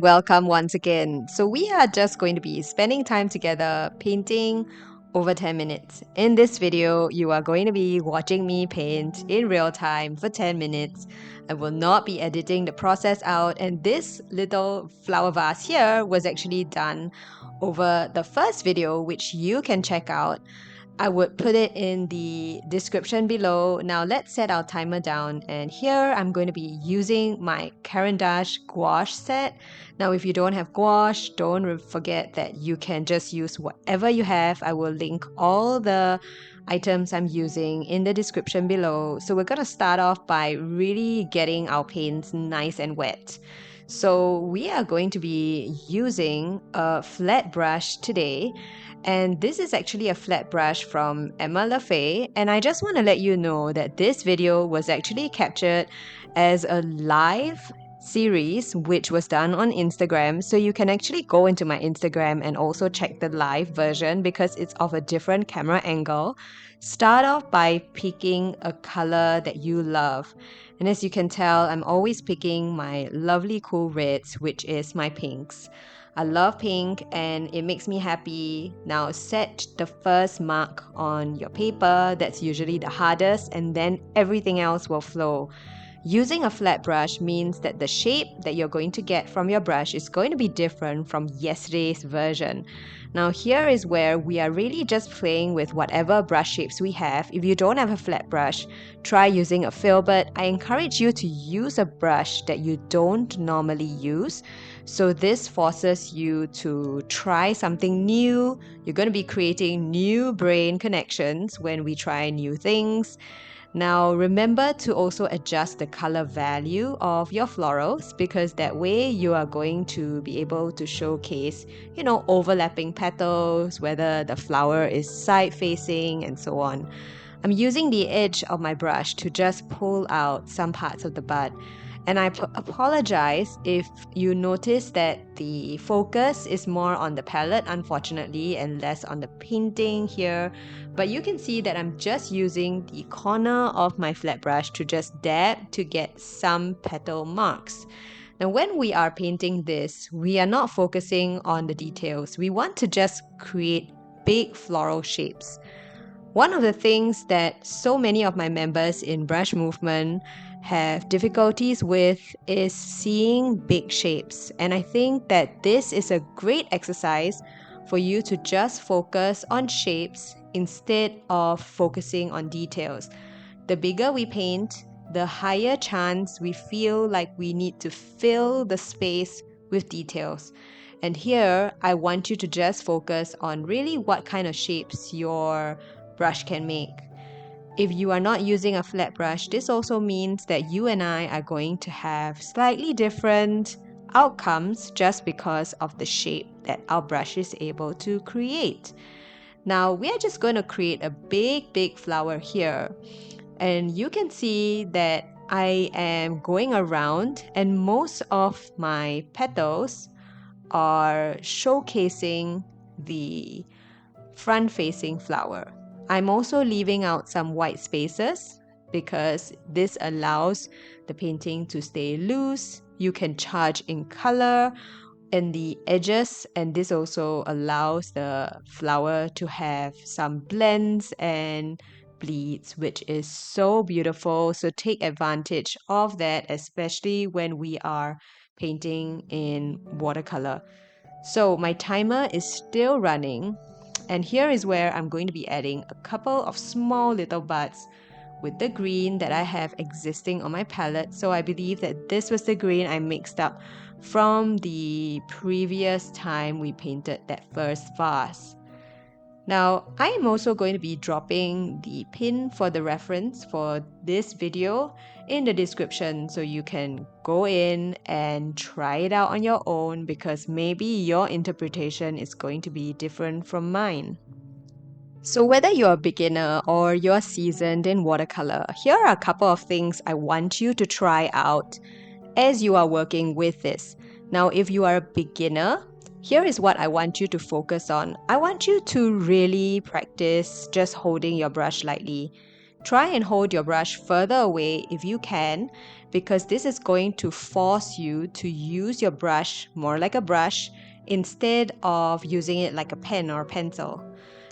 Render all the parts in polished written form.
Welcome once again. So we are just going to be spending time together painting over 10 minutes. In this video, you are going to be watching me paint in real time for 10 minutes. I will not be editing the process out, and this little flower vase here was actually done over the first video, which you can check out. I would put it in the description below. Now let's set our timer down, and here I'm going to be using my Caran d'Ache gouache set. Now if you don't have gouache, don't forget that you can just use whatever you have. I will link all the items I'm using in the description below. So we're going to start off by really getting our paints nice and wet. So we are going to be using a flat brush today, and this is actually a flat brush from Emma LaFay, and I just want to let you know that this video was actually captured as a live series which was done on Instagram, so you can actually go into my Instagram and also check the live version because it's of a different camera angle. Start off by picking a color that you love, and as you can tell, I'm always picking my lovely cool reds, which is my pinks. I love pink and it makes me happy. Now set the first mark on your paper, that's usually the hardest, and then everything else will flow. Using a flat brush means that the shape that you're going to get from your brush is going to be different from yesterday's version. Now here is where we are really just playing with whatever brush shapes we have. If you don't have a flat brush, try using a filbert. I encourage you to use a brush that you don't normally use. So this forces you to try something new. You're going to be creating new brain connections when we try new things. Now remember to also adjust the color value of your florals, because that way you are going to be able to showcase, overlapping petals, whether the flower is side facing and so on. I'm using the edge of my brush to just pull out some parts of the bud. And I apologize if you notice that the focus is more on the palette, unfortunately, and less on the painting here. But you can see that I'm just using the corner of my flat brush to just dab to get some petal marks. Now, when we are painting this, we are not focusing on the details. We want to just create big floral shapes. One of the things that so many of my members in Brush Movement have difficulties with is seeing big shapes. And I think that this is a great exercise for you to just focus on shapes instead of focusing on details. The bigger we paint, the higher chance we feel like we need to fill the space with details. And here, I want you to just focus on really what kind of shapes your brush can make. If you are not using a flat brush, this also means that you and I are going to have slightly different outcomes just because of the shape that our brush is able to create. Now we are just going to create a big flower here, and you can see that I am going around and most of my petals are showcasing the front-facing flower. I'm also leaving out some white spaces because this allows the painting to stay loose. You can charge in color in the edges, and this also allows the flower to have some blends and bleeds, which is so beautiful. So take advantage of that, especially when we are painting in watercolor. So my timer is still running, and here is where I'm going to be adding a couple of small little buds with the green that I have existing on my palette. So I believe that this was the green I mixed up from the previous time we painted that first vase. Now, I am also going to be dropping the pin for the reference for this video in the description, so you can go in and try it out on your own, because maybe your interpretation is going to be different from mine. So whether you're a beginner or you're seasoned in watercolor, here are a couple of things I want you to try out as you are working with this. Now, if you are a beginner, here is what I want you to focus on. I want you to really practice just holding your brush lightly. Try and hold your brush further away if you can, because this is going to force you to use your brush more like a brush instead of using it like a pen or a pencil.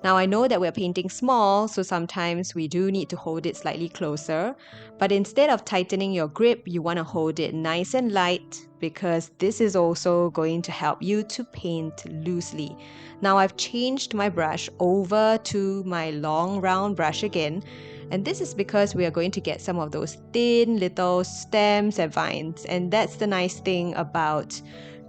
Now I know that we're painting small, so sometimes we do need to hold it slightly closer, but instead of tightening your grip, you want to hold it nice and light, because this is also going to help you to paint loosely. Now I've changed my brush over to my long round brush again, and this is because we are going to get some of those thin little stems and vines, and that's the nice thing about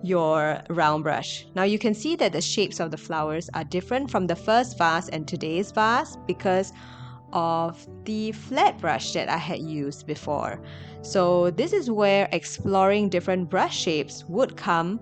your round brush. Now you can see that the shapes of the flowers are different from the first vase and today's vase because of the flat brush that I had used before. So this is where exploring different brush shapes would come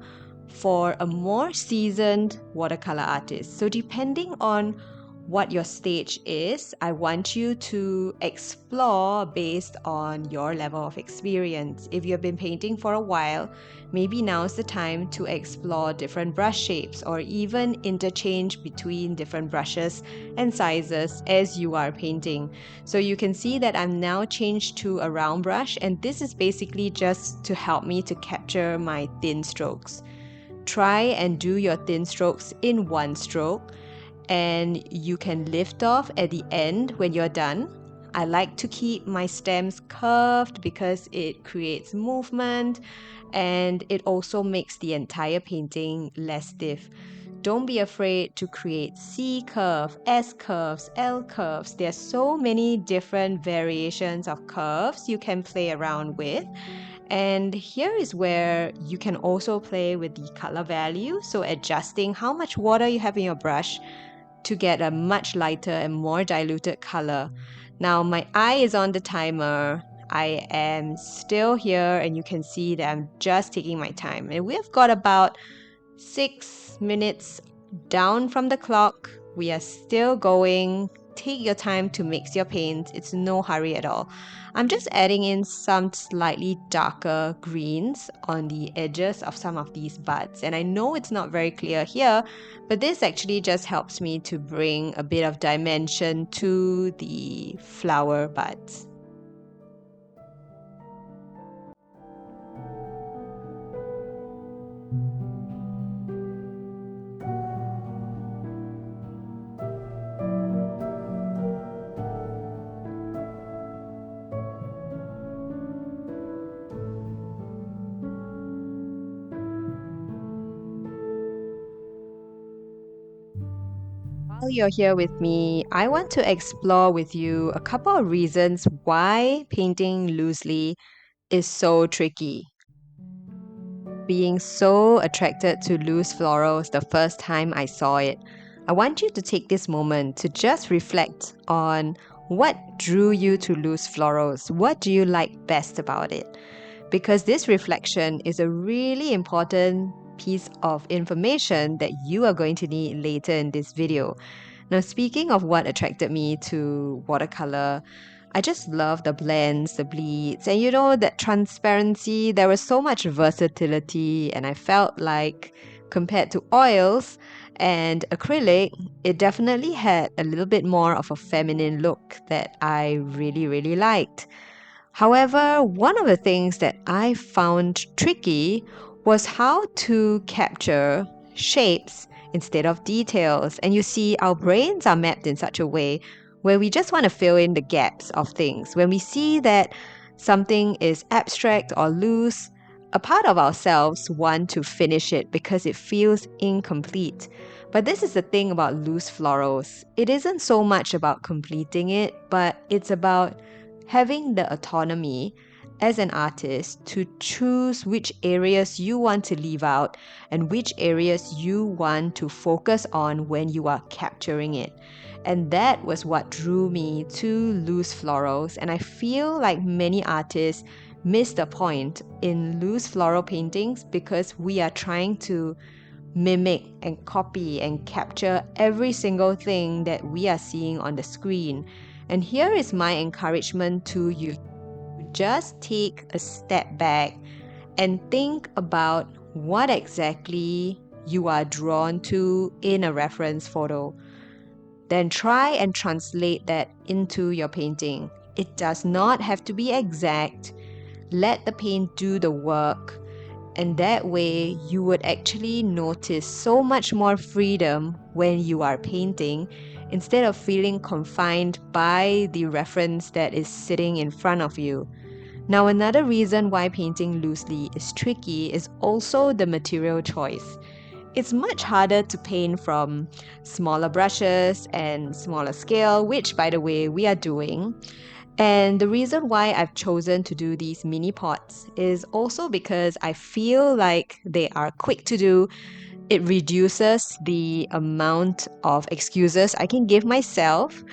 for a more seasoned watercolor artist. So depending on what your stage is, I want you to explore based on your level of experience. If you've been painting for a while, maybe now's the time to explore different brush shapes or even interchange between different brushes and sizes as you are painting. So you can see that I'm now changed to a round brush, and this is basically just to help me to capture my thin strokes. Try and do your thin strokes in one stroke, and you can lift off at the end when you're done. I like to keep my stems curved because it creates movement and it also makes the entire painting less stiff. Don't be afraid to create C curve, S curves, L curves. There are so many different variations of curves you can play around with. And here is where you can also play with the color value, so adjusting how much water you have in your brush to get a much lighter and more diluted color. Now my eye is on the timer. I am still here and you can see that I'm just taking my time. And we've got about 6 minutes down from the clock. We are still going. Take your time to mix your paint. It's no hurry at all. I'm just adding in some slightly darker greens on the edges of some of these buds. And I know it's not very clear here, but this actually just helps me to bring a bit of dimension to the flower buds. While you're here with me, I want to explore with you a couple of reasons why painting loosely is so tricky. Being so attracted to loose florals the first time I saw it, I want you to take this moment to just reflect on what drew you to loose florals. What do you like best about it? Because this reflection is a really important piece of information that you are going to need later in this video. Now, speaking of what attracted me to watercolor, I just love the blends, the bleeds, and that transparency. There was so much versatility, and I felt like compared to oils and acrylic, it definitely had a little bit more of a feminine look that I really, really liked. However, one of the things that I found tricky was how to capture shapes instead of details. And you see, our brains are mapped in such a way where we just want to fill in the gaps of things. When we see that something is abstract or loose, a part of ourselves want to finish it because it feels incomplete. But this is the thing about loose florals. It isn't so much about completing it, but it's about having the autonomy as an artist to choose which areas you want to leave out and which areas you want to focus on when you are capturing it. And that was what drew me to loose florals, and I feel like many artists miss the point in loose floral paintings because we are trying to mimic and copy and capture every single thing that we are seeing on the screen. And here is my encouragement to you. Just take a step back and think about what exactly you are drawn to in a reference photo. Then try and translate that into your painting. It does not have to be exact. Let the paint do the work. And that way, you would actually notice so much more freedom when you are painting instead of feeling confined by the reference that is sitting in front of you. Now, another reason why painting loosely is tricky is also the material choice. It's much harder to paint from smaller brushes and smaller scale, which, by the way, we are doing. And the reason why I've chosen to do these mini pots is also because I feel like they are quick to do. It reduces the amount of excuses I can give myself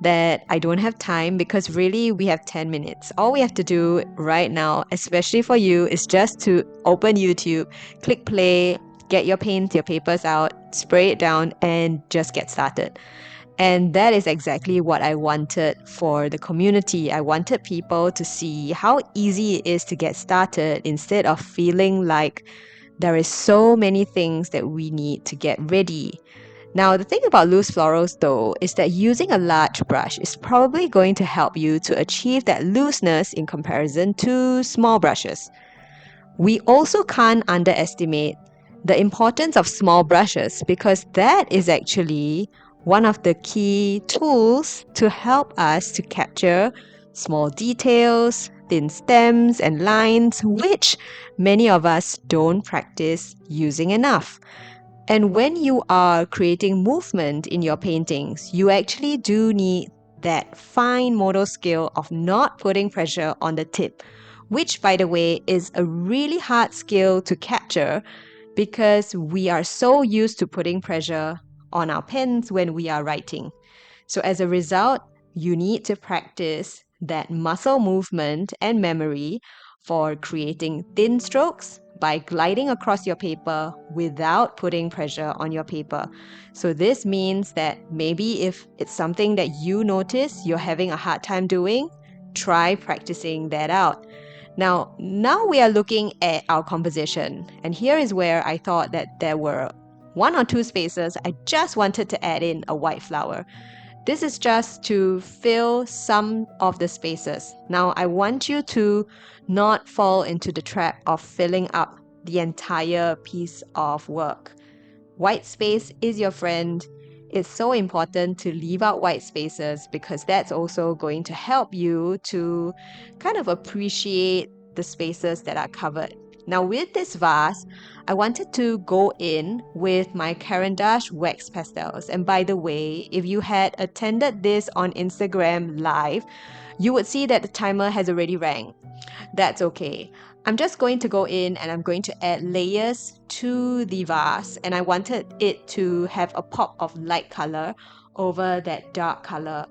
that I don't have time, because really we have 10 minutes. All we have to do right now, especially for you, is just to open YouTube, click play, get your paint, your papers out, spray it down, and just get started. And that is exactly what I wanted for the community. I wanted people to see how easy it is to get started instead of feeling like there is so many things that we need to get ready. Now, the thing about loose florals though is that using a large brush is probably going to help you to achieve that looseness in comparison to small brushes. We also can't underestimate the importance of small brushes, because that is actually one of the key tools to help us to capture small details, thin stems and lines, which many of us don't practice using enough. And when you are creating movement in your paintings, you actually do need that fine motor skill of not putting pressure on the tip, which, by the way, is a really hard skill to capture because we are so used to putting pressure on our pens when we are writing. So as a result, you need to practice that muscle movement and memory for creating thin strokes by gliding across your paper without putting pressure on your paper. So this means that maybe if it's something that you notice you're having a hard time doing, try practicing that out. Now we are looking at our composition, and here is where I thought that there were one or two spaces I just wanted to add in a white flower. This is just to fill some of the spaces. Now, I want you to not fall into the trap of filling up the entire piece of work. White space is your friend. It's so important to leave out white spaces because that's also going to help you to kind of appreciate the spaces that are covered. Now, with this vase, I wanted to go in with my Caran d'Ache wax pastels. And by the way, if you had attended this on Instagram live, you would see that the timer has already rang. That's okay. I'm just going to go in and I'm going to add layers to the vase, and I wanted it to have a pop of light color over that dark color.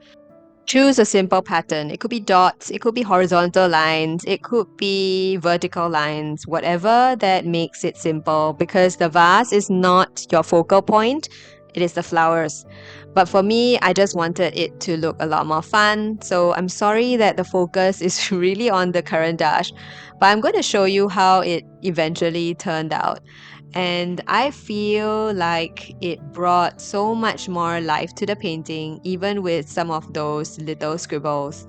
Choose a simple pattern. It could be dots, it could be horizontal lines, it could be vertical lines, whatever that makes it simple, because the vase is not your focal point, it is the flowers. But for me, I just wanted it to look a lot more fun, so I'm sorry that the focus is really on the Caran d'Ache, but I'm going to show you how it eventually turned out. And I feel like it brought so much more life to the painting, even with some of those little scribbles.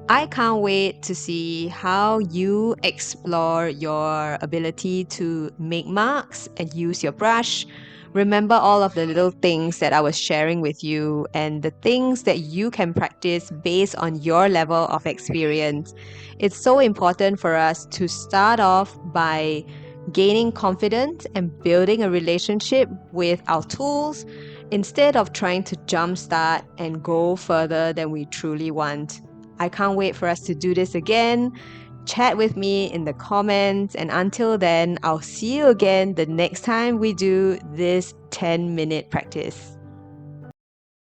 I can't wait to see how you explore your ability to make marks and use your brush. Remember all of the little things that I was sharing with you and the things that you can practice based on your level of experience. It's so important for us to start off by gaining confidence and building a relationship with our tools instead of trying to jumpstart and go further than we truly want. I can't wait for us to do this again. Chat with me in the comments, and until then, I'll see you again the next time we do this 10-minute practice.